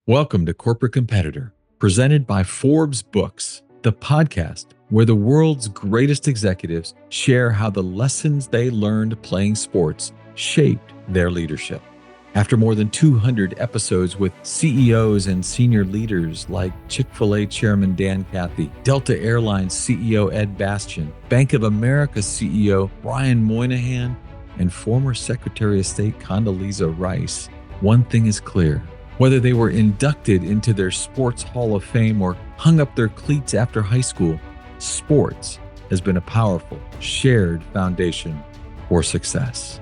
Welcome to Corporate Competitor, presented by Forbes Books, the podcast where the world's greatest executives share how the lessons they learned playing sports shaped their leadership. After more than 200 episodes with CEOs and senior leaders like Chick-fil-A Chairman Dan Cathy, Delta Airlines CEO Ed Bastian, Bank of America CEO Brian Moynihan, and former Secretary of State Condoleezza Rice, one thing is clear. Whether they were inducted into their sports hall of fame or hung up their cleats after high school, sports has been a powerful, shared foundation for success.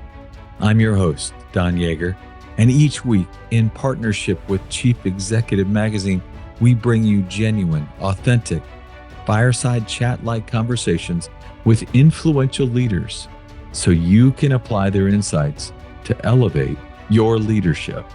I'm your host, Don Yeager, and each week, in partnership with Chief Executive Magazine, we bring you genuine, authentic, fireside chat-like conversations with influential leaders so you can apply their insights to elevate your leadership.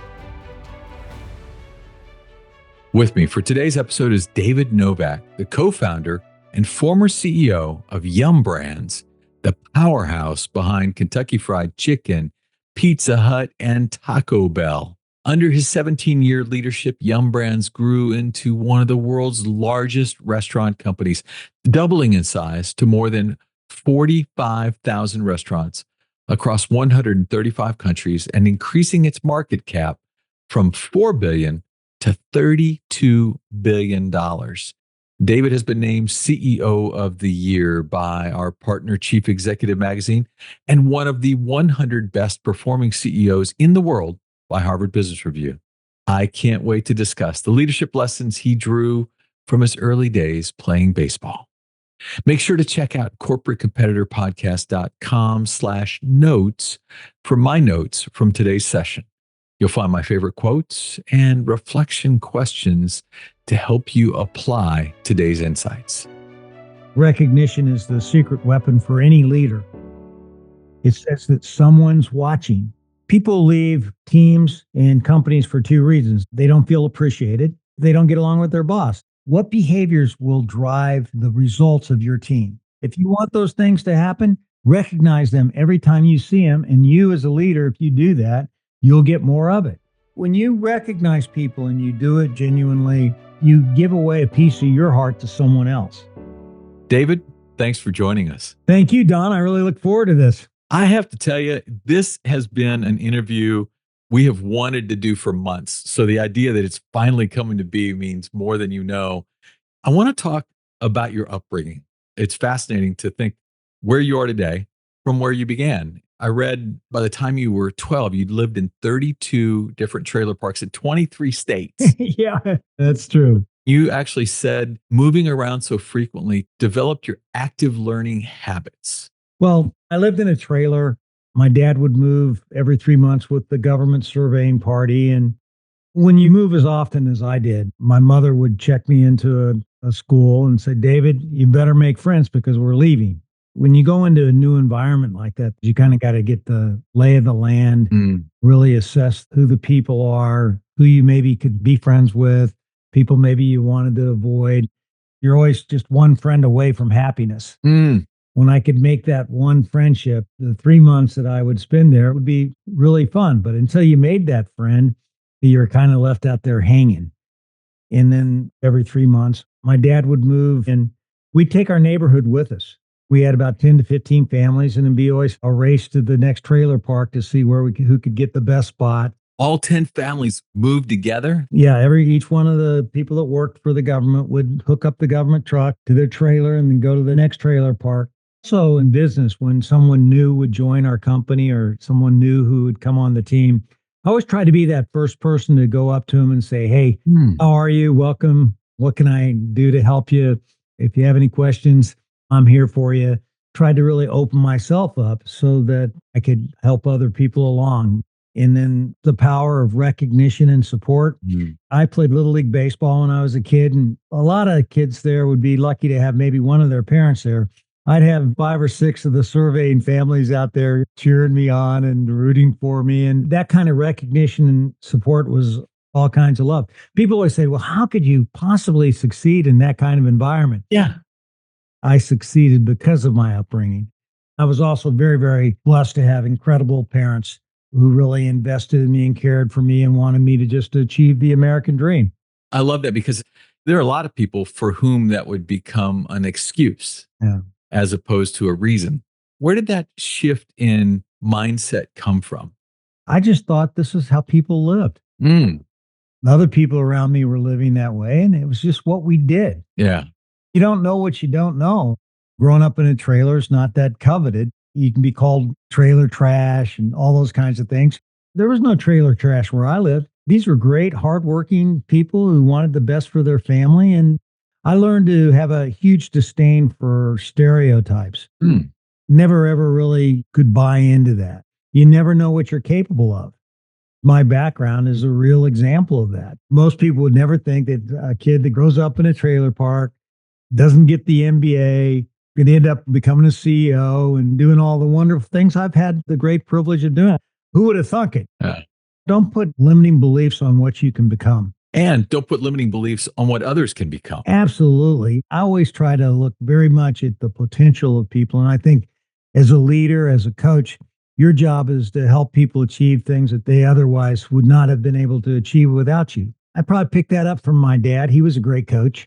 With me for today's episode is David Novak, the co-founder and former CEO of Yum Brands, the powerhouse behind Kentucky Fried Chicken, Pizza Hut, and Taco Bell. Under his 17-year leadership, Yum Brands grew into one of the world's largest restaurant companies, doubling in size to more than 45,000 restaurants across 135 countries and increasing its market cap from $4 billion to $32 billion. David has been named CEO of the Year by our partner Chief Executive Magazine and one of the 100 best performing CEOs in the world by Harvard Business Review. I can't wait to discuss the leadership lessons he drew from his early days playing baseball. Make sure to check out corporatecompetitorpodcast.com/notes for my notes from today's session. You'll find my favorite quotes and reflection questions to help you apply today's insights. Recognition is the secret weapon for any leader. It says that someone's watching. People leave teams and companies for two reasons. They don't feel appreciated. They don't get along with their boss. What behaviors will drive the results of your team? If you want those things to happen, recognize them every time you see them. And you as a leader, if you do that, you'll get more of it. When you recognize people and you do it genuinely, you give away a piece of your heart to someone else. David, thanks for joining us. Thank you, Don. I really look forward to this. I have to tell you, this has been an interview we have wanted to do for months. So the idea that it's finally coming to be means more than you know. I want to talk about your upbringing. It's fascinating to think where you are today from where you began. I read by the time you were 12, you'd lived in 32 different trailer parks in 23 states. Yeah, that's true. You actually said moving around so frequently developed your active learning habits. Well, I lived in a trailer. My dad would move every 3 months with the government surveying party. And when you move as often as I did, my mother would check me into a school and say, David, you better make friends because we're leaving. When you go into a new environment like that, you kind of got to get the lay of the land, really assess who the people are, who you maybe could be friends with, people maybe you wanted to avoid. You're always just one friend away from happiness. When I could make that one friendship, the 3 months that I would spend there would be really fun. But until you made that friend, you're kind of left out there hanging. And then every 3 months, my dad would move and we'd take our neighborhood with us. We had about 10 to 15 families, and it'd be always a race to the next trailer park to see who could get the best spot. All 10 families moved together? Yeah, each one of the people that worked for the government would hook up the government truck to their trailer and then go to the next trailer park. So in business, when someone new would join our company or someone new who would come on the team, I always try to be that first person to go up to them and say, hey, how are you? Welcome. What can I do to help you? If you have any questions, I'm here for you. Tried to really open myself up so that I could help other people along. And then the power of recognition and support. I played Little League Baseball when I was a kid, and a lot of kids there would be lucky to have maybe one of their parents there. I'd have 5 or 6 of the surveying families out there cheering me on and rooting for me. And that kind of recognition and support was all kinds of love. People always say, well, how could you possibly succeed in that kind of environment? Yeah. I succeeded because of my upbringing. I was also very, very blessed to have incredible parents who really invested in me and cared for me and wanted me to just achieve the American dream. I love that because there are a lot of people for whom that would become an excuse Yeah. as opposed to a reason. Where did that shift in mindset come from? I just thought this is how people lived. Mm, Other people around me were living that way, and it was just what we did. yeah. You don't know what you don't know. Growing up in a trailer is not that coveted. You can be called trailer trash and all those kinds of things. There was no trailer trash where I lived. These were great, hardworking people who wanted the best for their family. And I learned to have a huge disdain for stereotypes. Mm, Never ever really could buy into that. You never know what you're capable of. My background is a real example of that. Most people would never think that a kid that grows up in a trailer park doesn't get the MBA, could end up becoming a CEO and doing all the wonderful things I've had the great privilege of doing. Who would have thunk it? yeah. Don't put limiting beliefs on what you can become. And don't put limiting beliefs on what others can become. Absolutely. I always try to look very much at the potential of people. And I think as a leader, as a coach, your job is to help people achieve things that they otherwise would not have been able to achieve without you. I probably picked that up from my dad. He was a great coach.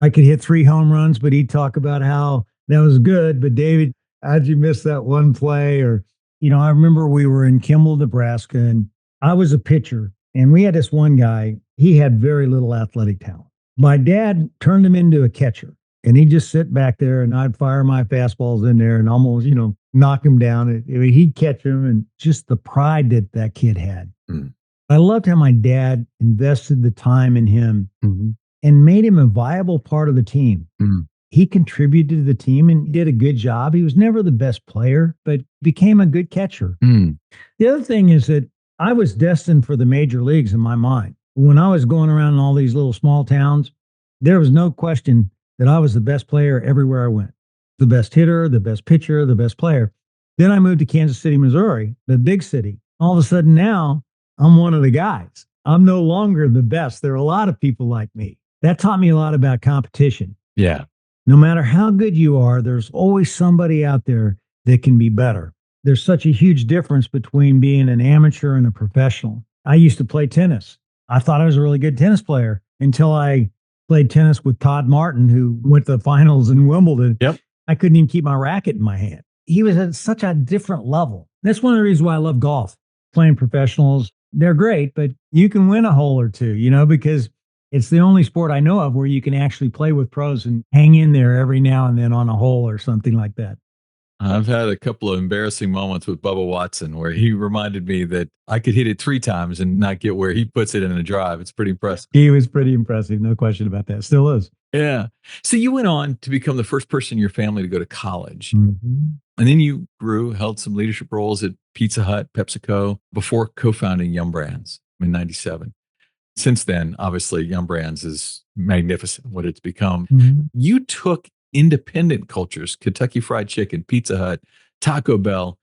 I could hit 3 home runs, but he'd talk about how that was good. But David, how'd you miss that one play? Or, I remember we were in Kimball, Nebraska, and I was a pitcher. And we had this one guy, he had very little athletic talent. My dad turned him into a catcher, and he'd just sit back there and I'd fire my fastballs in there and almost, knock him down. He'd catch him, and just the pride that that kid had. Mm, I loved how my dad invested the time in him mhm, and made him a viable part of the team. mm, He contributed to the team and did a good job. He was never the best player, but became a good catcher. mm. The other thing is that I was destined for the major leagues in my mind. When I was going around in all these little small towns, there was no question that I was the best player everywhere I went. The best hitter, the best pitcher, the best player. Then I moved to Kansas City, Missouri, the big city. All of a sudden now I'm one of the guys. I'm no longer the best. There are a lot of people like me. That taught me a lot about competition. Yeah. No matter how good you are, there's always somebody out there that can be better. There's such a huge difference between being an amateur and a professional. I used to play tennis. I thought I was a really good tennis player until I played tennis with Todd Martin, who went to the finals in Wimbledon. Yep. I couldn't even keep my racket in my hand. He was at such a different level. That's one of the reasons why I love golf. Playing professionals, they're great, but you can win a hole or two, because it's the only sport I know of where you can actually play with pros and hang in there every now and then on a hole or something like that. I've had a couple of embarrassing moments with Bubba Watson where he reminded me that I could hit it 3 times and not get where he puts it in a drive. It's pretty impressive. He was pretty impressive. No question about that. Still is. Yeah. So you went on to become the first person in your family to go to college. Mhm. And then you grew, held some leadership roles at Pizza Hut, PepsiCo, before co-founding Yum Brands in 97. Since then, obviously, Yum Brands is magnificent, what it's become. Mhm. You took independent cultures, Kentucky Fried Chicken, Pizza Hut, Taco Bell,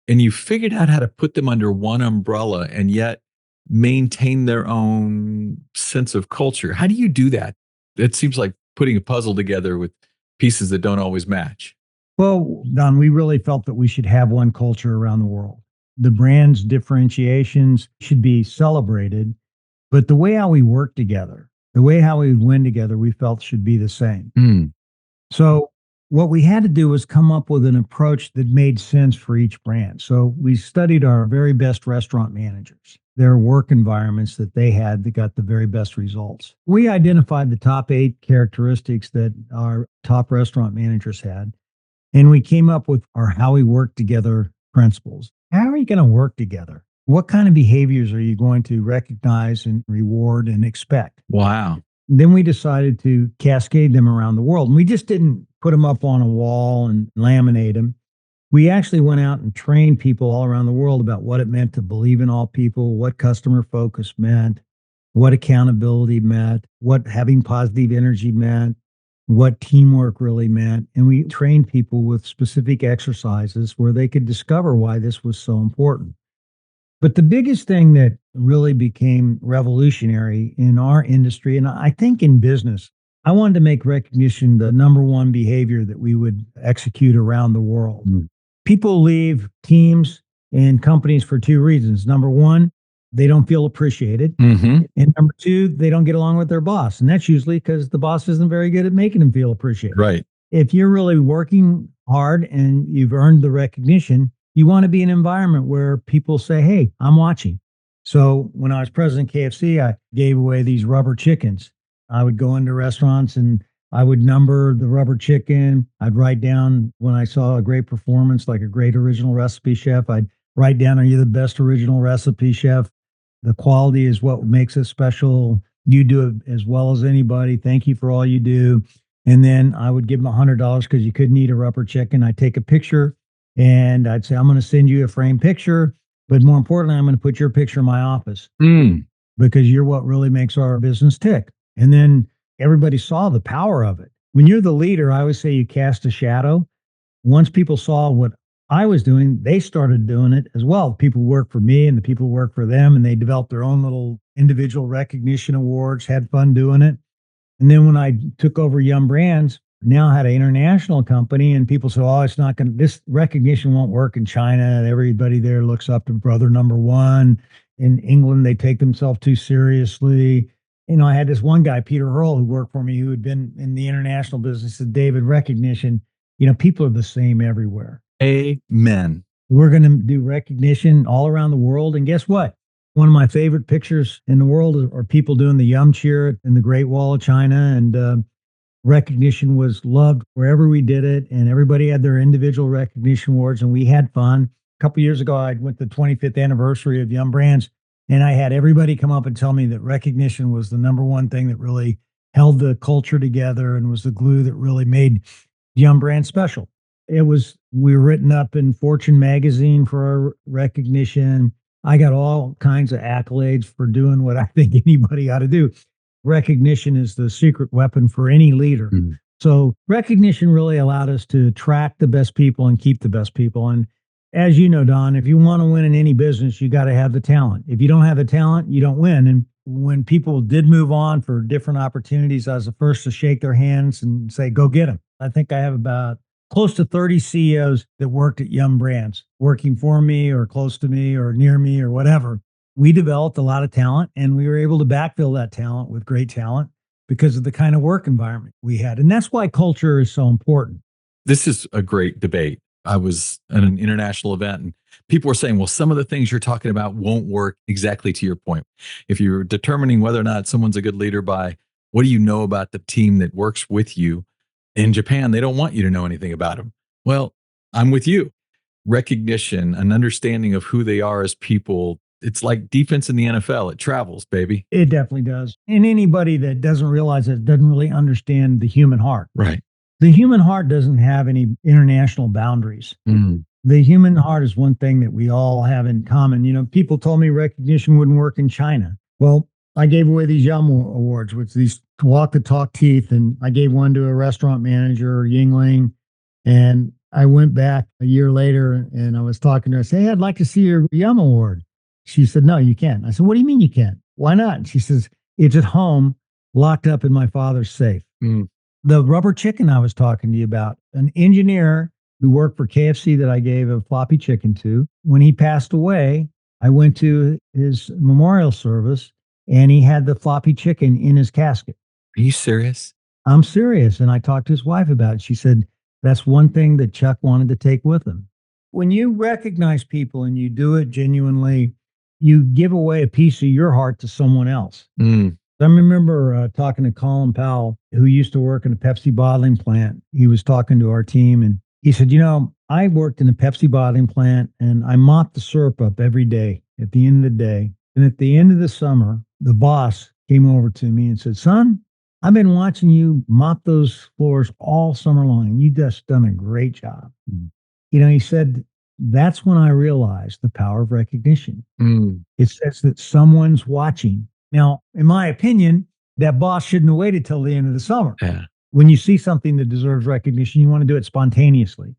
and you figured out how to put them under one umbrella and yet maintain their own sense of culture. How do you do that? It seems like putting a puzzle together with pieces that don't always match. Well, Don, we really felt that we should have one culture around the world. The brand's differentiations should be celebrated, but the way how we work together, the way how we win together, we felt should be the same. Mm, So what we had to do was come up with an approach that made sense for each brand. So we studied our very best restaurant managers, their work environments that they had that got the very best results. We identified the top 8 characteristics that our top restaurant managers had, and we came up with our how we work together principles. How are you going to work together? What kind of behaviors are you going to recognize and reward and expect? wow. Then we decided to cascade them around the world. And we just didn't put them up on a wall and laminate them. We actually went out and trained people all around the world about what it meant to believe in all people, what customer focus meant, what accountability meant, what having positive energy meant, what teamwork really meant. And we trained people with specific exercises where they could discover why this was so important. But the biggest thing that really became revolutionary in our industry, and I think in business, I wanted to make recognition the number one behavior that we would execute around the world. Mm. People leave teams in companies for two reasons. Number one, they don't feel appreciated. Hmm. And number two, they don't get along with their boss. And that's usually because the boss isn't very good at making them feel appreciated. Right. If you're really working hard and you've earned the recognition, you want to be in an environment where people say, hey, I'm watching. So when I was president of KFC, I gave away these rubber chickens. I would go into restaurants and I would number the rubber chicken. I'd write down when I saw a great performance, like a great original recipe chef. I'd write down, are you the best original recipe chef? The quality is what makes it special. You do it as well as anybody. Thank you for all you do. And then I would give them $100 because you couldn't eat a rubber chicken. I'd take a picture and I'd say, I'm going to send you a framed picture. But more importantly, I'm going to put your picture in my office Mm. because you're what really makes our business tick. And then everybody saw the power of it. When you're the leader, I always say you cast a shadow. Once people saw what I was doing, they started doing it as well. People who work for me and the people who work for them, and they developed their own little individual recognition awards, had fun doing it. And then when I took over Yum Brands, now had an international company, and people say, oh, it's not going to, this recognition won't work in China. Everybody there looks up to brother number one. In England, they take themselves too seriously. I had this one guy, Peter Hurl, who worked for me, who had been in the international business, said, David, recognition, people are the same everywhere. Amen. We're going to do recognition all around the world. And guess what? One of my favorite pictures in the world are people doing the Yum Cheer in the Great Wall of China. And recognition was loved wherever we did it. And everybody had their individual recognition awards, and we had fun. A couple of years ago, I went to the 25th anniversary of Yum Brands, and I had everybody come up and tell me that recognition was the number one thing that really held the culture together and was the glue that really made Yum Brand special. We were written up in Fortune magazine for our recognition. I got all kinds of accolades for doing what I think anybody ought to do. Recognition is the secret weapon for any leader. Mm. So recognition really allowed us to attract the best people and keep the best people. And as you know, Don, if you want to win in any business, you got to have the talent. If you don't have the talent, you don't win. And when people did move on for different opportunities, I was the first to shake their hands and say, go get them. I think I have about close to 30 CEOs that worked at Yum Brands, working for me or close to me or near me or whatever. We developed a lot of talent, and we were able to backfill that talent with great talent because of the kind of work environment we had. And that's why culture is so important. This is a great debate. I was at an international event and people were saying, well, some of the things you're talking about won't work exactly to your point. If you're determining whether or not someone's a good leader by what do you know about the team that works with you, in Japan, they don't want you to know anything about them. Well, I'm with you. Recognition, an understanding of who they are as people. It's like defense in the NFL. It travels, baby. It definitely does. And anybody that doesn't realize it doesn't really understand the human heart. Right. The human heart doesn't have any international boundaries. Mm. The human heart is one thing that we all have in common. People told me recognition wouldn't work in China. Well, I gave away these Yum Awards with these walk the talk teeth, and I gave one to a restaurant manager, Yingling, and I went back a year later and I was talking to her. I said, hey, I'd like to see your Yum Award. She said, no, you can't. I said, what do you mean you can't? Why not? And she says, it's at home, locked up in my father's safe. Mm. The rubber chicken I was talking to you about, an engineer who worked for KFC that I gave a floppy chicken to, when he passed away, I went to his memorial service and he had the floppy chicken in his casket. Are you serious? I'm serious. And I talked to his wife about it. She said, that's one thing that Chuck wanted to take with him. When you recognize people and you do it genuinely, you give away a piece of your heart to someone else. Mm. I remember talking to Colin Powell, who used to work in a Pepsi bottling plant. He was talking to our team and he said, I worked in a Pepsi bottling plant and I mopped the syrup up every day at the end of the day. And at the end of the summer, the boss came over to me and said, son, I've been watching you mop those floors all summer long. And you just done a great job. Mm. He said, that's when I realized the power of recognition. Mm. It says that someone's watching. Now, in my opinion, that boss shouldn't have waited till the end of the summer. Yeah. When you see something that deserves recognition, you want to do it spontaneously.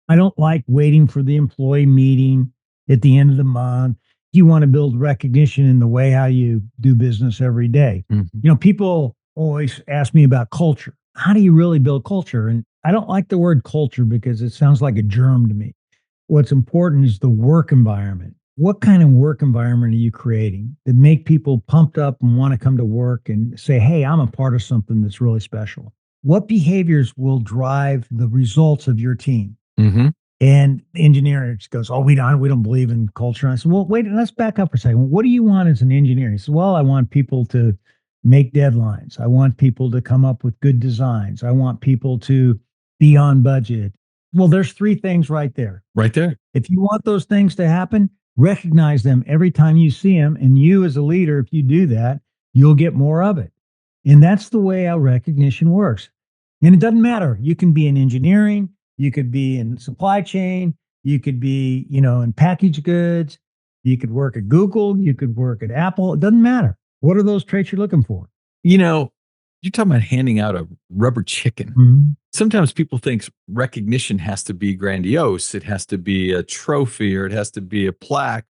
I don't like waiting for the employee meeting at the end of the month. You want to build recognition in the way how you do business every day. Mm-hmm. People always ask me about culture. How do you really build culture? And I don't like the word culture because it sounds like a germ to me. What's important is the work environment. What kind of work environment are you creating that make people pumped up and want to come to work and say, "Hey, I'm a part of something that's really special"? What behaviors will drive the results of your team? Hmm. And the engineer just goes, "Oh, we don't believe in culture." And I said, "Well, wait, let's back up for a second. What do you want as an engineer?" He said, "Well, I want people to make deadlines. I want people to come up with good designs. I want people to be on budget." Well, there's three things right there. Right there. If you want those things to happen, recognize them every time you see them. And you, as a leader, if you do that, you'll get more of it. And that's the way our recognition works. And it doesn't matter. You can be in engineering, you could be in supply chain, you could be, in packaged goods, you could work at Google, you could work at Apple. It doesn't matter. What are those traits you're looking for? You know, you're talking about handing out a rubber chicken. Mhm. Sometimes people think recognition has to be grandiose. It has to be a trophy or it has to be a plaque.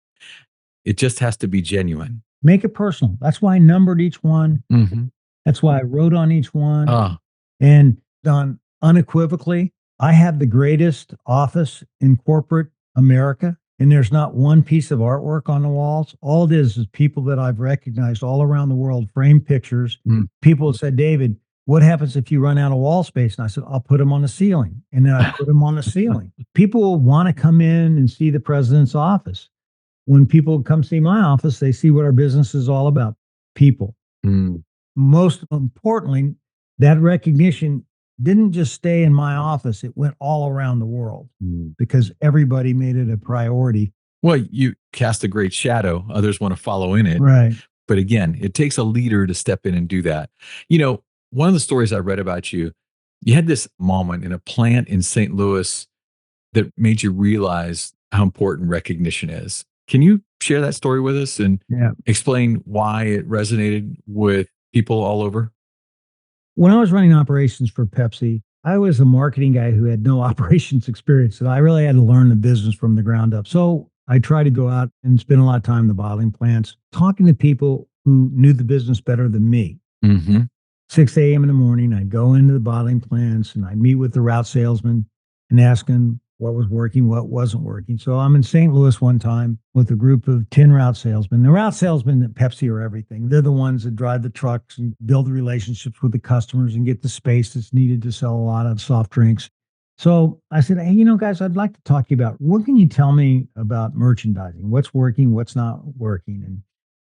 It just has to be genuine. Make it personal. That's why I numbered each one. Hmm. That's why I wrote on each one. Ah, And done unequivocally, I have the greatest office in corporate America, and there's not one piece of artwork on the walls. All it is people that I've recognized all around the world, framed pictures. mm. People have said, "David, what happens if you run out of wall space?" And I said, "I'll put them on the ceiling." And then I put them on the ceiling. People will want to come in and see the president's office. When people come see my office, they see what our business is all about: people. Mm, Most importantly, that recognition didn't just stay in my office, it went all around the world mm. because everybody made it a priority. Well, you cast a great shadow. Others want to follow in it. Right. But again, it takes a leader to step in and do that. You know, one of the stories I read about you, you had this moment in a plant in St. Louis that made you realize how important recognition is. Can you share that story with us and Yeah. explain why it resonated with people all over? When I was running operations for Pepsi, I was a marketing guy who had no operations experience. And I really had to learn the business from the ground up. So I tried to go out and spend a lot of time in the bottling plants, talking to people who knew the business better than me. Hmm. 6 a.m. in the morning, I'd go into the bottling plants and I'd meet with the route salesman and ask him what was working, what wasn't working. So I'm in St. Louis one time with a group of 10 route salesmen. The route salesmen at Pepsi are everything. They're the ones that drive the trucks and build the relationships with the customers and get the space that's needed to sell a lot of soft drinks. So I said, "Hey, guys, I'd like to talk to you about what can you tell me about merchandising? What's working, what's not working?" And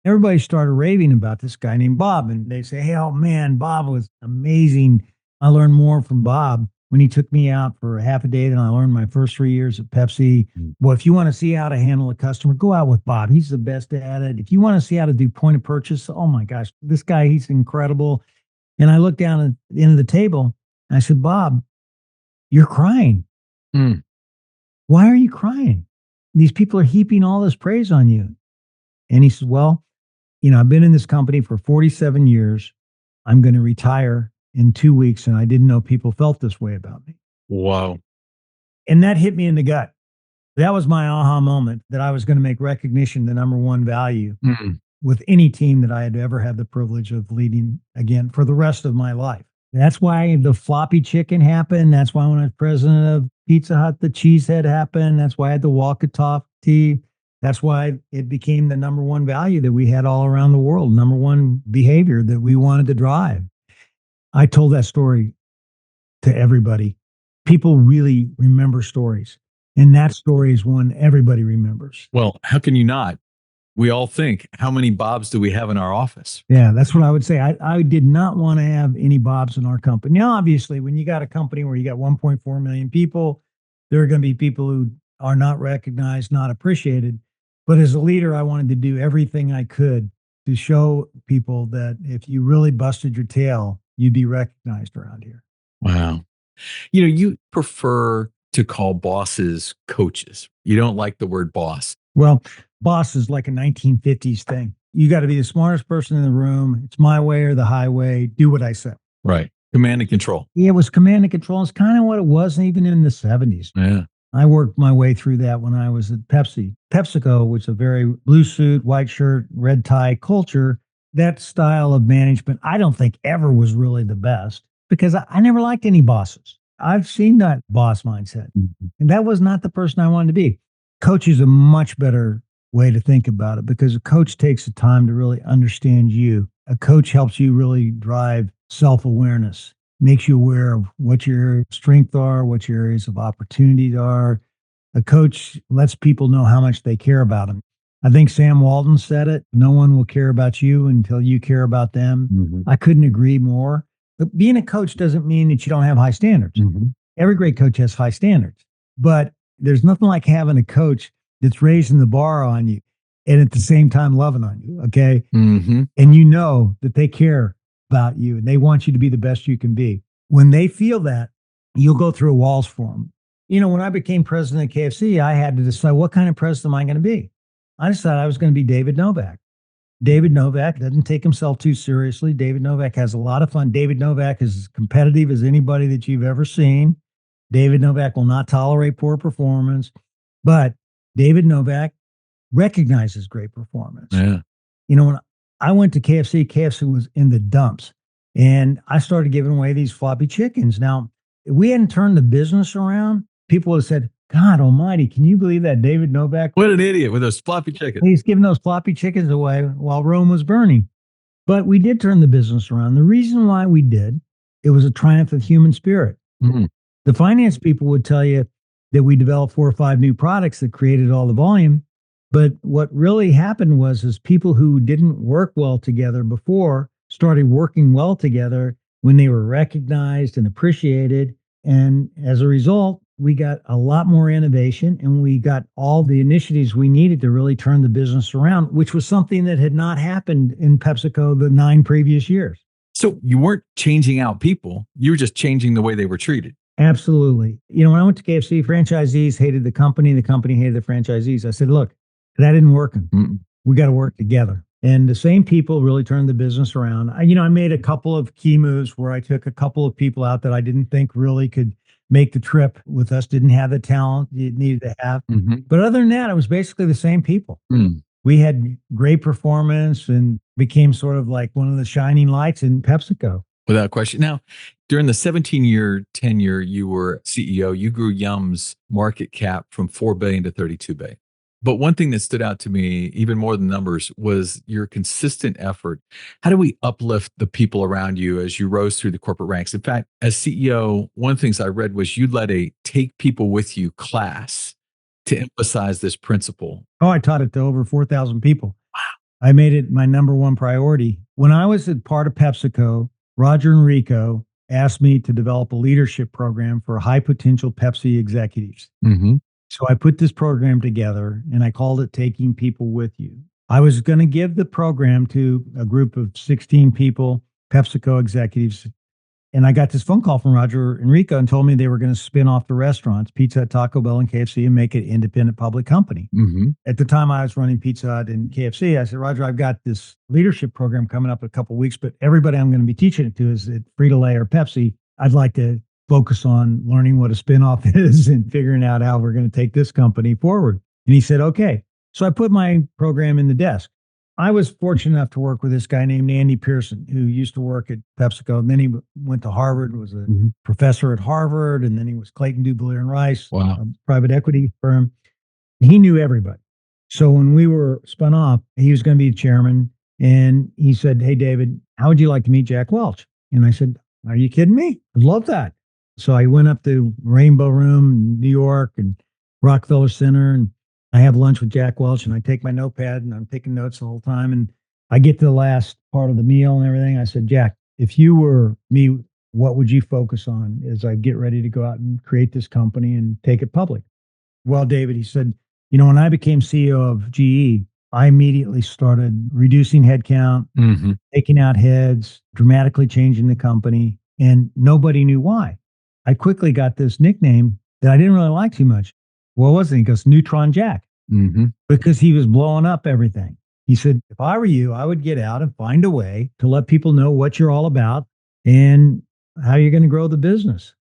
everybody started raving about this guy named Bob. And they say, "Hey, oh man, Bob was amazing. I learned more from Bob when he took me out for a half a day than I learned my first 3 years at Pepsi. Mm. Well, if you want to see how to handle a customer, go out with Bob. He's the best at it. If you want to see how to do point of purchase, oh my gosh, this guy, he's incredible." And I looked down at the end of the table and I said, "Bob, you're crying. Mm. Why are you crying? These people are heaping all this praise on you." And he said, "Well, I've been in this company for 47 years. I'm going to retire in 2 weeks. And I didn't know people felt this way about me." Wow. And that hit me in the gut. That was my aha moment that I was going to make recognition the number one value Mm. with any team that I had ever had the privilege of leading again for the rest of my life. That's why the floppy chicken happened. That's why when I was president of Pizza Hut, the cheesehead happened. That's why I had the walkie-talkie. That's why it became the number one value that we had all around the world, number one behavior that we wanted to drive. I told that story to everybody. People really remember stories. And that story is one everybody remembers. Well, how can you not? We all think, how many Bobs do we have in our office? Yeah, that's what I would say. I did not want to have any Bobs in our company. Now, obviously, when you got a company where you got 1.4 million people, there are going to be people who are not recognized, not appreciated. But as a leader, I wanted to do everything I could to show people that if you really busted your tail, you'd be recognized around here. Wow. You prefer to call bosses coaches. You don't like the word boss. Well, boss is like a 1950s thing. You got to be the smartest person in the room. It's my way or the highway. Do what I say. Right. Command and control. Yeah, it was command and control. It's kind of what it was even in the 70s. Yeah. I worked my way through that when I was at Pepsi. PepsiCo was a very blue suit, white shirt, red tie culture. That style of management, I don't think ever was really the best because I never liked any bosses. I've seen that boss mindset, Mhm. and that was not the person I wanted to be. Coach is a much better way to think about it because a coach takes the time to really understand you. A coach helps you really drive self awareness, makes you aware of what your strengths are, what your areas of opportunities are. A coach lets people know how much they care about them. I think Sam Walton said it, no one will care about you until you care about them. Mhm. I couldn't agree more. But being a coach doesn't mean that you don't have high standards. Mhm. Every great coach has high standards, but there's nothing like having a coach that's raising the bar on you and at the same time loving on you. Okay. Mhm. And you know that they care about you and they want you to be the best you can be. When they feel that, you'll go through walls for them. When I became president of KFC, I had to decide what kind of president am I going to be? I decided I was going to be David Novak. David Novak doesn't take himself too seriously. David Novak has a lot of fun. David Novak is as competitive as anybody that you've ever seen. David Novak will not tolerate poor performance, but David Novak recognizes great performance. Yeah. When I went to KFC, KFC was in the dumps and I started giving away these floppy chickens. Now, if we hadn't turned the business around, people would have said, God almighty, can you believe that David Novak, What an idiot with those floppy chickens. he's giving those floppy chickens away while Rome was burning? But we did turn the business around. The reason why we did, it was a triumph of human spirit. Mhm. The finance people would tell you that we developed 4 or 5 new products that created all the volume. But what really happened was is people who didn't work well together before started working well together when they were recognized and appreciated. And as a result, we got a lot more innovation and we got all the initiatives we needed to really turn the business around, which was something that had not happened in PepsiCo the 9 previous years. So you weren't changing out people, you were just changing the way they were treated. Absolutely. When I went to KFC, franchisees hated the company hated the franchisees. I said, look, that isn't working. Mm. We got to work together. And the same people really turned the business around. I made a couple of key moves where I took a couple of people out that I didn't think really could make the trip with us, didn't have the talent it needed to have. Mhm. But other than that, it was basically the same people. Mm. We had great performance and became sort of like one of the shining lights in PepsiCo. Without question. Now, during the 17-year tenure you were CEO, you grew Yum's market cap from 4 billion to 32 billion. But one thing that stood out to me, even more than numbers, was your consistent effort. How do we uplift the people around you as you rose through the corporate ranks? In fact, as CEO, one of the things I read was you led a take people with you class to emphasize this principle. Oh, I taught it to over 4,000 people. I made it my number one priority. When I was a part of PepsiCo, Roger Enrico asked me to develop a leadership program for high potential Pepsi executives. Mhm. So I put this program together and I called it Taking People With You. I was going to give the program to a group of 16 people, PepsiCo executives. And I got this phone call from Roger Enrico and told me they were going to spin off the restaurants, Pizza Hut, Taco Bell, and KFC, and make it an independent public company. Mhm. At the time I was running Pizza Hut and KFC, I said, Roger, I've got this leadership program coming up in a couple of weeks, but everybody I'm going to be teaching it to is at Frito-Lay or Pepsi. I'd like to focus on learning what a spinoff is and figuring out how we're going to take this company forward. And he said, okay. So I put my program in the desk. I was fortunate enough to work with this guy named Andy Pearson, who used to work at PepsiCo. And then he went to Harvard, was a Mhm. professor at Harvard. And then he was Clayton Dubilier and Rice, Wow. a private equity firm. He knew everybody. So when we were spun off, he was going to be the chairman. And he said, hey, David, how would you like to meet Jack Welch? And I said, are you kidding me? I'd love that. So I went up to Rainbow Room in New York and Rockefeller Center. And I have lunch with Jack Welch and I take my notepad and I'm taking notes the whole time. And I get to the last part of the meal and everything. I said, Jack, if you were me, what would you focus on as I get ready to go out and create this company and take it public? Well, David, he said, when I became CEO of GE, I immediately started reducing headcount, Mhm. taking out heads, dramatically changing the company, and nobody knew why. I quickly got this nickname that I didn't really like too much. What was it? He goes, Neutron Jack, Mhm. because he was blowing up everything. He said, if I were you, I would get out and find a way to let people know what you're all about and how you're going to grow the business.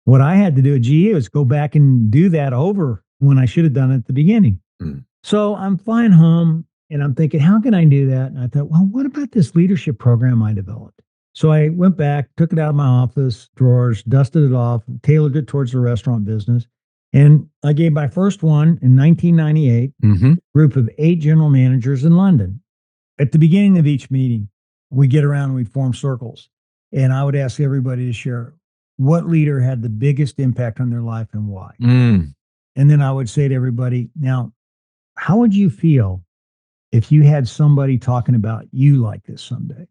What I had to do at GE was go back and do that over when I should have done it at the beginning. Mm. So I'm flying home and I'm thinking, how can I do that? And I thought, well, what about this leadership program I developed? So I went back, took it out of my office drawers, dusted it off, tailored it towards the restaurant business. And I gave my first one in 1998, Hmm. group of 8 general managers in London. At the beginning of each meeting, we get around and we'd form circles. And I would ask everybody to share what leader had the biggest impact on their life and why. Mm. And then I would say to everybody, now, how would you feel if you had somebody talking about you like this someday?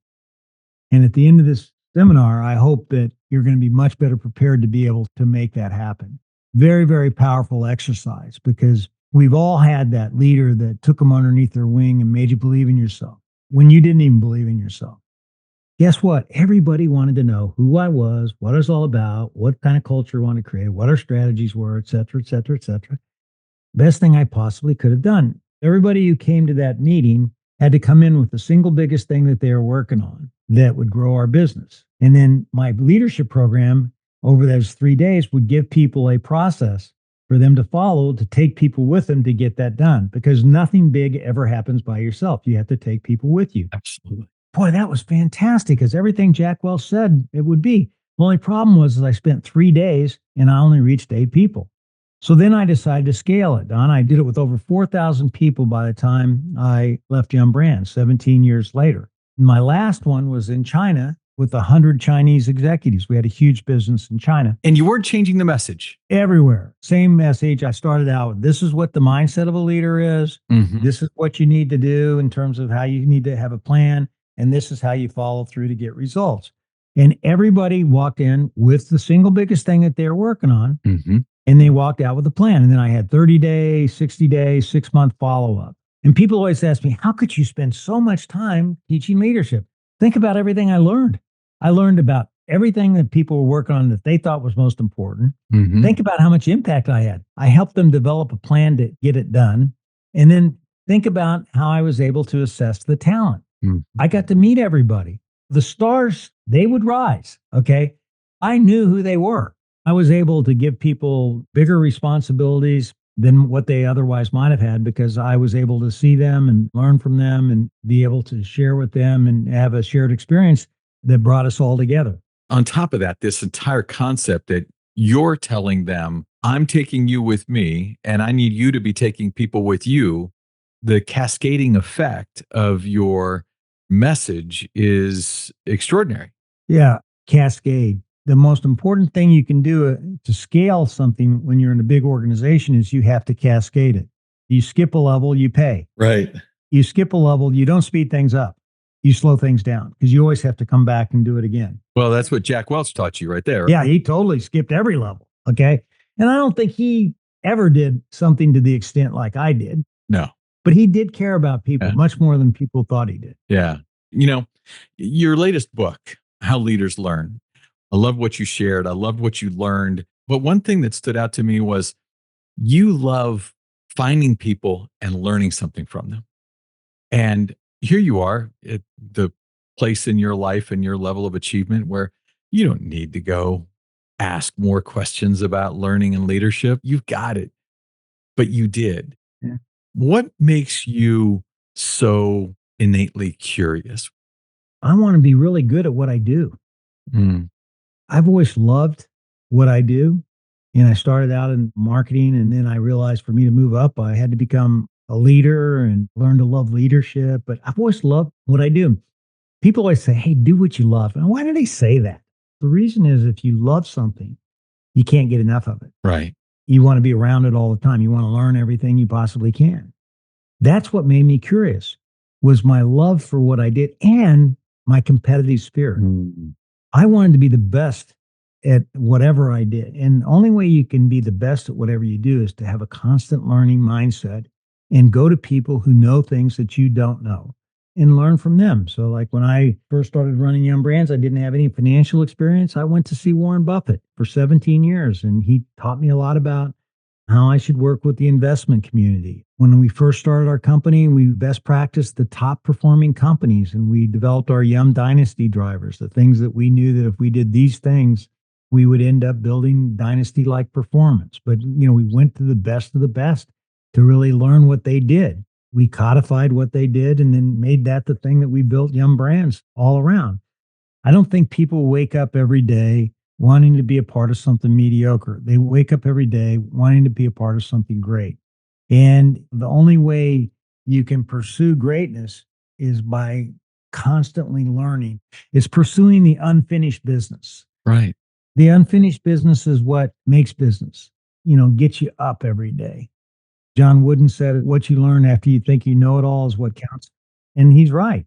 And at the end of this seminar, I hope that you're going to be much better prepared to be able to make that happen. Very, very powerful exercise because we've all had that leader that took them underneath their wing and made you believe in yourself when you didn't even believe in yourself. Guess what? Everybody wanted to know who I was, what I was all about, what kind of culture I wanted to create, what our strategies were, et cetera, et cetera, et cetera. Best thing I possibly could have done. Everybody who came to that meeting had to come in with the single biggest thing that they were working on that would grow our business. And then my leadership program over those 3 days would give people a process for them to follow to take people with them to get that done because nothing big ever happens by yourself. You have to take people with you. Absolutely. Boy, that was fantastic because everything Jack Welch said it would be. The only problem was I spent 3 days and I only reached 8 people. So then I decided to scale it, Don. I did it with over 4,000 people by the time I left Yum Brands 17 years later. My last one was in China with 100 Chinese executives. We had a huge business in China. And you weren't changing the message. Everywhere. Same message. I started out with this is what the mindset of a leader is. Hmm. This is what you need to do in terms of how you need to have a plan. And this is how you follow through to get results. And everybody walked in with the single biggest thing that they're working on. Hmm. And they walked out with a plan. And then I had 30 days, 60 days, 6 month follow up. And people always ask me, how could you spend so much time teaching leadership? Think about everything I learned. I learned about everything that people were working on that they thought was most important. Hmm. Think about how much impact I had. I helped them develop a plan to get it done. And then think about how I was able to assess the talent. I got to meet everybody. The stars, they would rise. Okay. I knew who they were. I was able to give people bigger responsibilities than what they otherwise might have had because I was able to see them and learn from them and be able to share with them and have a shared experience that brought us all together. On top of that, this entire concept that you're telling them, I'm taking you with me, and I need you to be taking people with you, the cascading effect of your message is extraordinary. Yeah. Cascade. The most important thing you can do to scale something when you're in a big organization is you have to cascade it. You skip a level, you pay. Right. You skip a level, you don't speed things up. You slow things down because you always have to come back and do it again. Well, that's what Jack Welch taught you right there. Yeah, he totally skipped every level. Okay. And I don't think he ever did something to the extent like I did, No. but he did care about people Yeah. much more than people thought he did. Yeah. You know, your latest book, How Leaders Learn. I love what you shared. I love what you learned. But one thing that stood out to me was you love finding people and learning something from them. And here you are at the place in your life and your level of achievement where you don't need to go ask more questions about learning and leadership. You've got it, but you did. Yeah. What makes you so innately curious? I want to be really good at what I do. Mm. I've always loved what I do. And I started out in marketing. And then I realized for me to move up, I had to become a leader and learn to love leadership. But I've always loved what I do. People always say, hey, do what you love. And why do they say that? The reason is if you love something, you can't get enough of it. Right. You want to be around it all the time. You want to learn everything you possibly can. That's what made me curious was my love for what I did and my competitive spirit. Mm. I wanted to be the best at whatever I did. And the only way you can be the best at whatever you do is to have a constant learning mindset and go to people who know things that you don't know and learn from them. So, like when I first started running Yum Brands, I didn't have any financial experience. I went to see Warren Buffett for 17 years, and he taught me a lot about how I should work with the investment community. When we first started our company, we best practiced the top performing companies and we developed our Yum Dynasty drivers, the things that we knew that if we did these things, we would end up building dynasty like performance. But, we went to the best of the best to really learn what they did. We codified what they did and then made that the thing that we built Yum Brands all around. I don't think people wake up every day wanting to be a part of something mediocre. They wake up every day wanting to be a part of something great. And the only way you can pursue greatness is by constantly learning, is pursuing the unfinished business. Right. The unfinished business is what makes business, gets you up every day. John Wooden said, what you learn after you think you know it all is what counts. And he's right.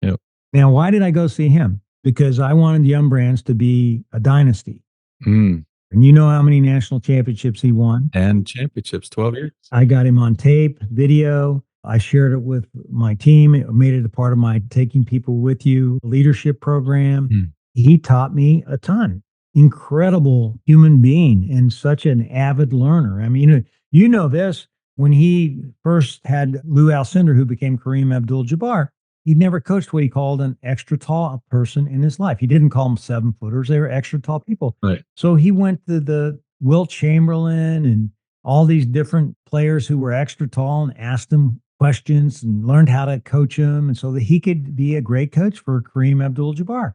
Yep. Now, why did I go see him? Because I wanted Young Brands to be a dynasty. Mm. And you know how many national championships he won? And championships, 12 years. I got him on tape, video. I shared it with my team. It made it a part of my Taking People With You leadership program. Mm. He taught me a ton. Incredible human being and such an avid learner. I mean, you know this. When he first had Lou Alcindor, who became Kareem Abdul-Jabbar, he'd never coached what he called an extra tall person in his life. He didn't call them 7-footers. They were extra tall people. Right. So he went to the Wilt Chamberlain and all these different players who were extra tall and asked them questions and learned how to coach them. And so that he could be a great coach for Kareem Abdul-Jabbar.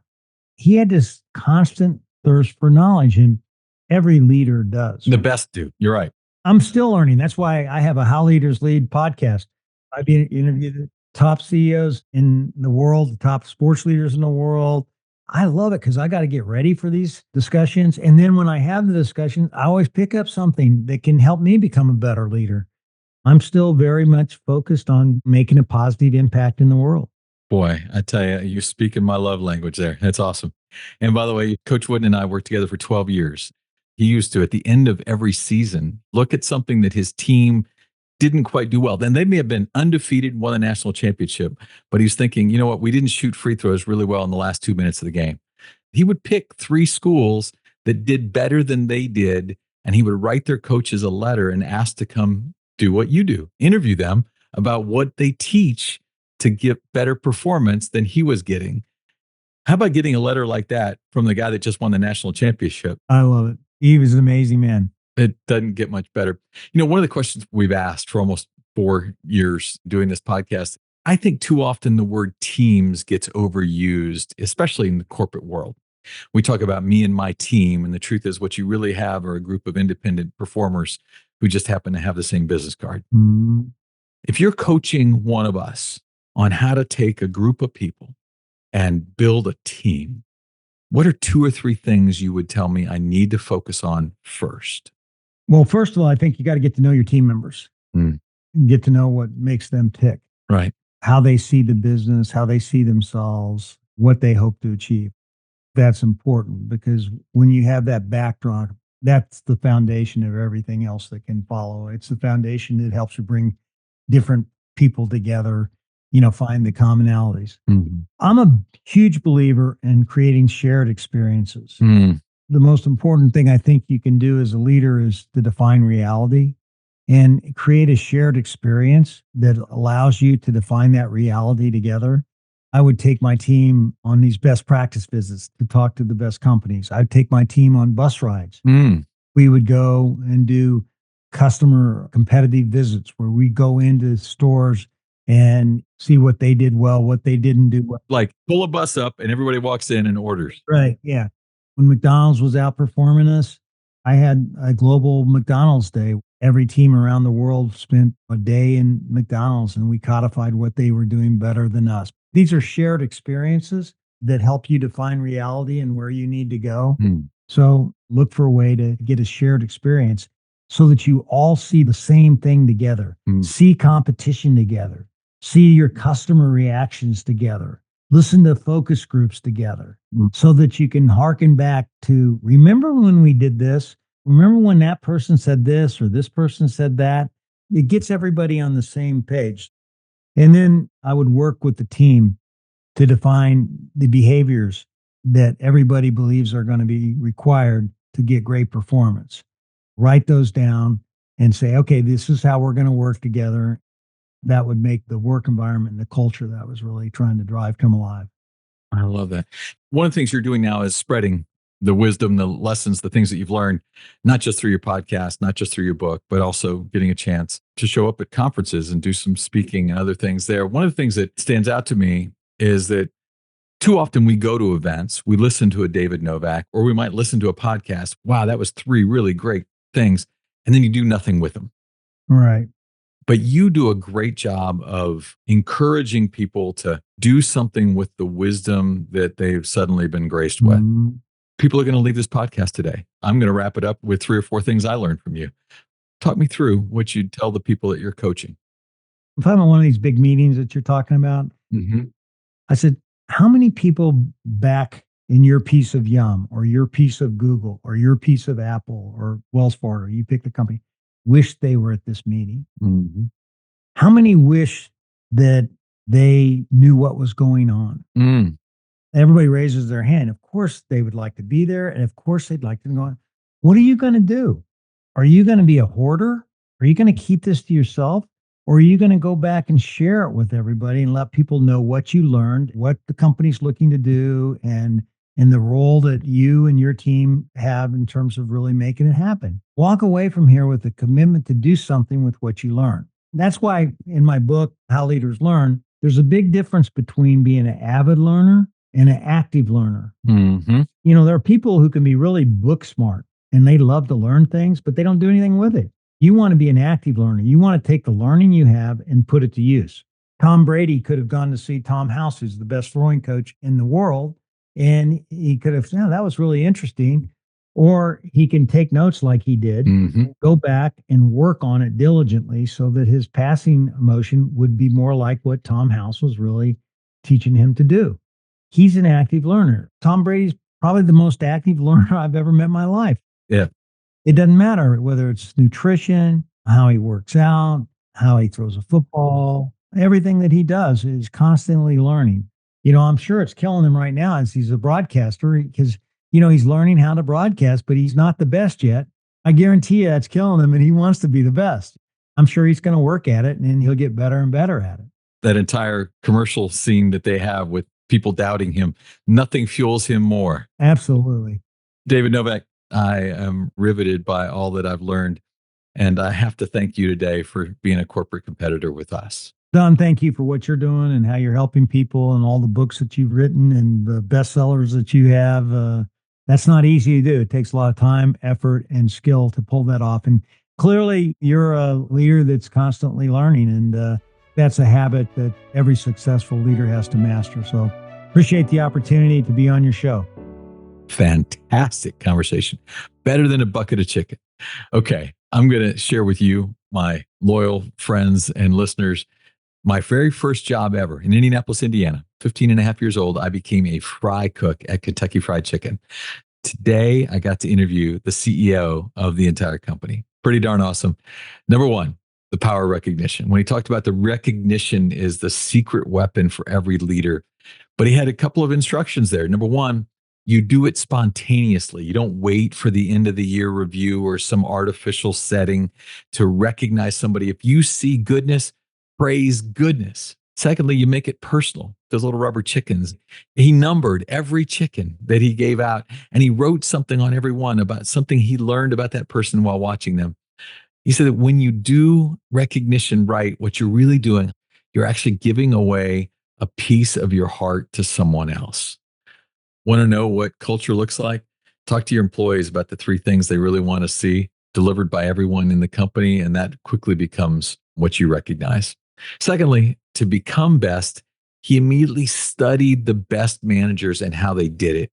He had this constant thirst for knowledge, and every leader does. The best do. You're right. I'm still learning. That's why I have a How Leaders Lead podcast. I've been interviewed the top CEOs in the world, the top sports leaders in the world. I love it because I got to get ready for these discussions. And then when I have the discussion, I always pick up something that can help me become a better leader. I'm still very much focused on making a positive impact in the world. Boy, I tell you, you're speaking my love language there. That's awesome. And by the way, Coach Wooden and I worked together for 12 years. He used to, at the end of every season, look at something that his team didn't quite do well. Then they may have been undefeated, won a national championship, but he's thinking, you know what, we didn't shoot free throws really well in the last 2 minutes of the game. He would pick 3 schools that did better than they did, and he would write their coaches a letter and ask to come do what you do, interview them about what they teach to get better performance than he was getting. How about getting a letter like that from the guy that just won the national championship? I love it. He was an amazing man. It doesn't get much better. You know, one of the questions we've asked for almost 4 years doing this podcast, I think too often the word teams gets overused, especially in the corporate world. We talk about me and my team, and the truth is what you really have are a group of independent performers who just happen to have the same business card. Mm-hmm. If you're coaching one of us on how to take a group of people and build a team, what are 2 or 3 things you would tell me I need to focus on first? Well, first of all, I think you got to get to know your team members, get to know what makes them tick, Right. how they see the business, how they see themselves, what they hope to achieve. That's important because when you have that backdrop, that's the foundation of everything else that can follow. It's the foundation that helps you bring different people together, find the commonalities. Mm-hmm. I'm a huge believer in creating shared experiences. Mm. The most important thing I think you can do as a leader is to define reality and create a shared experience that allows you to define that reality together. I would take my team on these best practice visits to talk to the best companies. I'd take my team on bus rides. Mm. We would go and do customer competitive visits where we go into stores and see what they did well, what they didn't do well. Like pull a bus up and everybody walks in and orders. Right. Yeah. When McDonald's was outperforming us, I had a global McDonald's day. Every team around the world spent a day in McDonald's and we codified what they were doing better than us. These are shared experiences that help you define reality and where you need to go. Mm. So look for a way to get a shared experience so that you all see the same thing together, see competition together, see your customer reactions together, listen to focus groups together so that you can hearken back to, remember when we did this? Remember when that person said this or this person said that? It gets everybody on the same page. And then I would work with the team to define the behaviors that everybody believes are going to be required to get great performance. Write those down and say, okay, this is how we're going to work together. That would make the work environment and the culture that I was really trying to drive come alive. I love that. One of the things you're doing now is spreading the wisdom, the lessons, the things that you've learned, not just through your podcast, not just through your book, but also getting a chance to show up at conferences and do some speaking and other things there. One of the things that stands out to me is that Too often we go to events, we listen to a David Novak, or we might listen to a podcast. Wow, that was three really great things. And then you do nothing with them. Right. But you do a great job of encouraging people to do something with the wisdom that they've suddenly been graced with. Mhm. People are going to leave this podcast today. I'm going to wrap it up with 3 or 4 things I learned from you. Talk me through what you'd tell the people that you're coaching. If I'm at one of these big meetings that you're talking about, Mhm. I said, how many people back in your piece of Yum or your piece of Google or your piece of Apple or Wells Fargo, you pick the company, wish they were at this meeting? Mhm. How many wish that they knew what was going on? Mm. Everybody raises their hand. Of course, they would like to be there. And of course, they'd like to go on. What are you going to do? Are you going to be a hoarder? Are you going to keep this to yourself? Or are you going to go back and share it with everybody and let people know what you learned, what the company's looking to do, and the role that you and your team have in terms of really making it happen? Walk away from here with a commitment to do something with what you learn. That's why in my book, How Leaders Learn, there's a big difference between being an avid learner and an active learner. Mhm. There are people who can be really book smart and they love to learn things, but they don't do anything with it. You want to be an active learner. You want to take the learning you have and put it to use. Tom Brady could have gone to see Tom House, who's the best throwing coach in the world, and he could have, that was really interesting. Or he can take notes like he did, Mhm. go back and work on it diligently so that his passing motion would be more like what Tom House was really teaching him to do. He's an active learner. Tom Brady's probably the most active learner I've ever met in my life. Yeah. It doesn't matter whether it's nutrition, how he works out, how he throws a football, everything that he does is constantly learning. I'm sure it's killing him right now as he's a broadcaster because, he's learning how to broadcast, but he's not the best yet. I guarantee you that's killing him and he wants to be the best. I'm sure he's going to work at it and then he'll get better and better at it. That entire commercial scene that they have with people doubting him, nothing fuels him more. Absolutely. David Novak, I am riveted by all that I've learned. And I have to thank you today for being a corporate competitor with us. Don, thank you for what you're doing and how you're helping people and all the books that you've written and the bestsellers that you have. That's not easy to do. It takes a lot of time, effort, and skill to pull that off. And clearly, you're a leader that's constantly learning, and that's a habit that every successful leader has to master. So, appreciate the opportunity to be on your show. Fantastic conversation. Better than a bucket of chicken. Okay. I'm going to share with you, my loyal friends and listeners, my very first job ever in Indianapolis, Indiana, 15 and a half years old. I became a fry cook at Kentucky Fried Chicken. Today, I got to interview the CEO of the entire company. Pretty darn awesome. Number one, the power of recognition. When he talked about the recognition is the secret weapon for every leader, but he had a couple of instructions there. Number one, you do it spontaneously. You don't wait for the end of the year review or some artificial setting to recognize somebody. If you see goodness, praise goodness. Secondly, you make it personal. Those little rubber chickens. He numbered every chicken that he gave out and he wrote something on every one about something he learned about that person while watching them. He said that when you do recognition right, what you're really doing, you're actually giving away a piece of your heart to someone else. Want to know what culture looks like? Talk to your employees about the 3 things they really want to see delivered by everyone in the company, and that quickly becomes what you recognize. Secondly, to become best, he immediately studied the best managers and how they did it.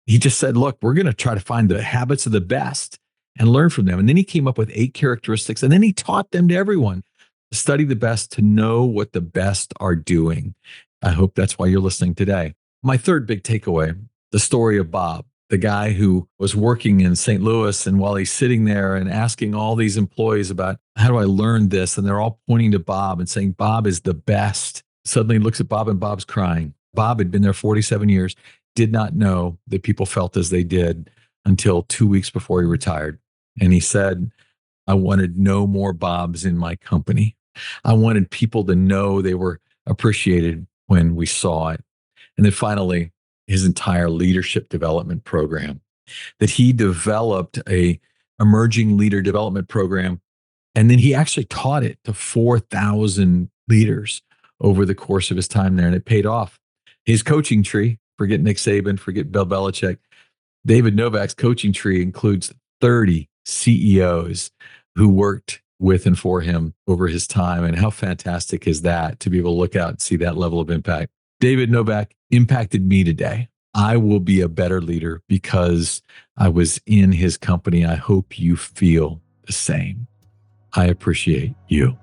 He just said, look, we're going to try to find the habits of the best and learn from them. And then he came up with 8 characteristics, and then he taught them to everyone. Study the best to know what the best are doing. I hope that's why you're listening today. My third big takeaway, the story of Bob, the guy who was working in St. Louis. And while he's sitting there and asking all these employees about how do I learn this? And they're all pointing to Bob and saying, Bob is the best. Suddenly he looks at Bob and Bob's crying. Bob had been there 47 years, did not know that people felt as they did until 2 weeks before he retired. And he said, I wanted no more Bobs in my company. I wanted people to know they were appreciated when we saw it. And then finally, his entire leadership development program, that he developed a emerging leader development program. And then he actually taught it to 4,000 leaders over the course of his time there. And it paid off. His coaching tree, Forget Nick Saban, forget Bill Belichick. David Novak's coaching tree includes 30 CEOs who worked with and for him over his time. And how fantastic is that to be able to look out and see that level of impact? David Novak impacted me today. I will be a better leader because I was in his company. I hope you feel the same. I appreciate you.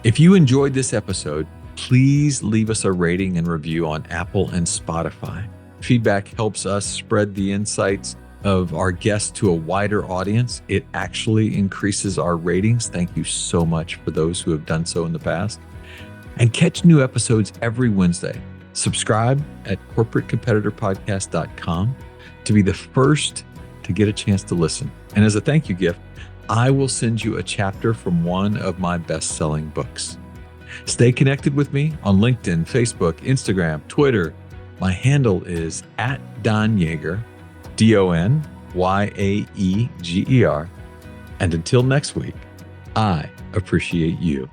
If you enjoyed this episode, please leave us a rating and review on Apple and Spotify. Feedback helps us spread the insights of our guests to a wider audience. It actually increases our ratings. Thank you so much for those who have done so in the past. And catch new episodes every Wednesday. Subscribe at corporatecompetitorpodcast.com to be the first to get a chance to listen. And as a thank you gift, I will send you a chapter from one of my best-selling books. Stay connected with me on LinkedIn, Facebook, Instagram, Twitter. My handle is @DonYaeger, DonYaeger. And until next week, I appreciate you.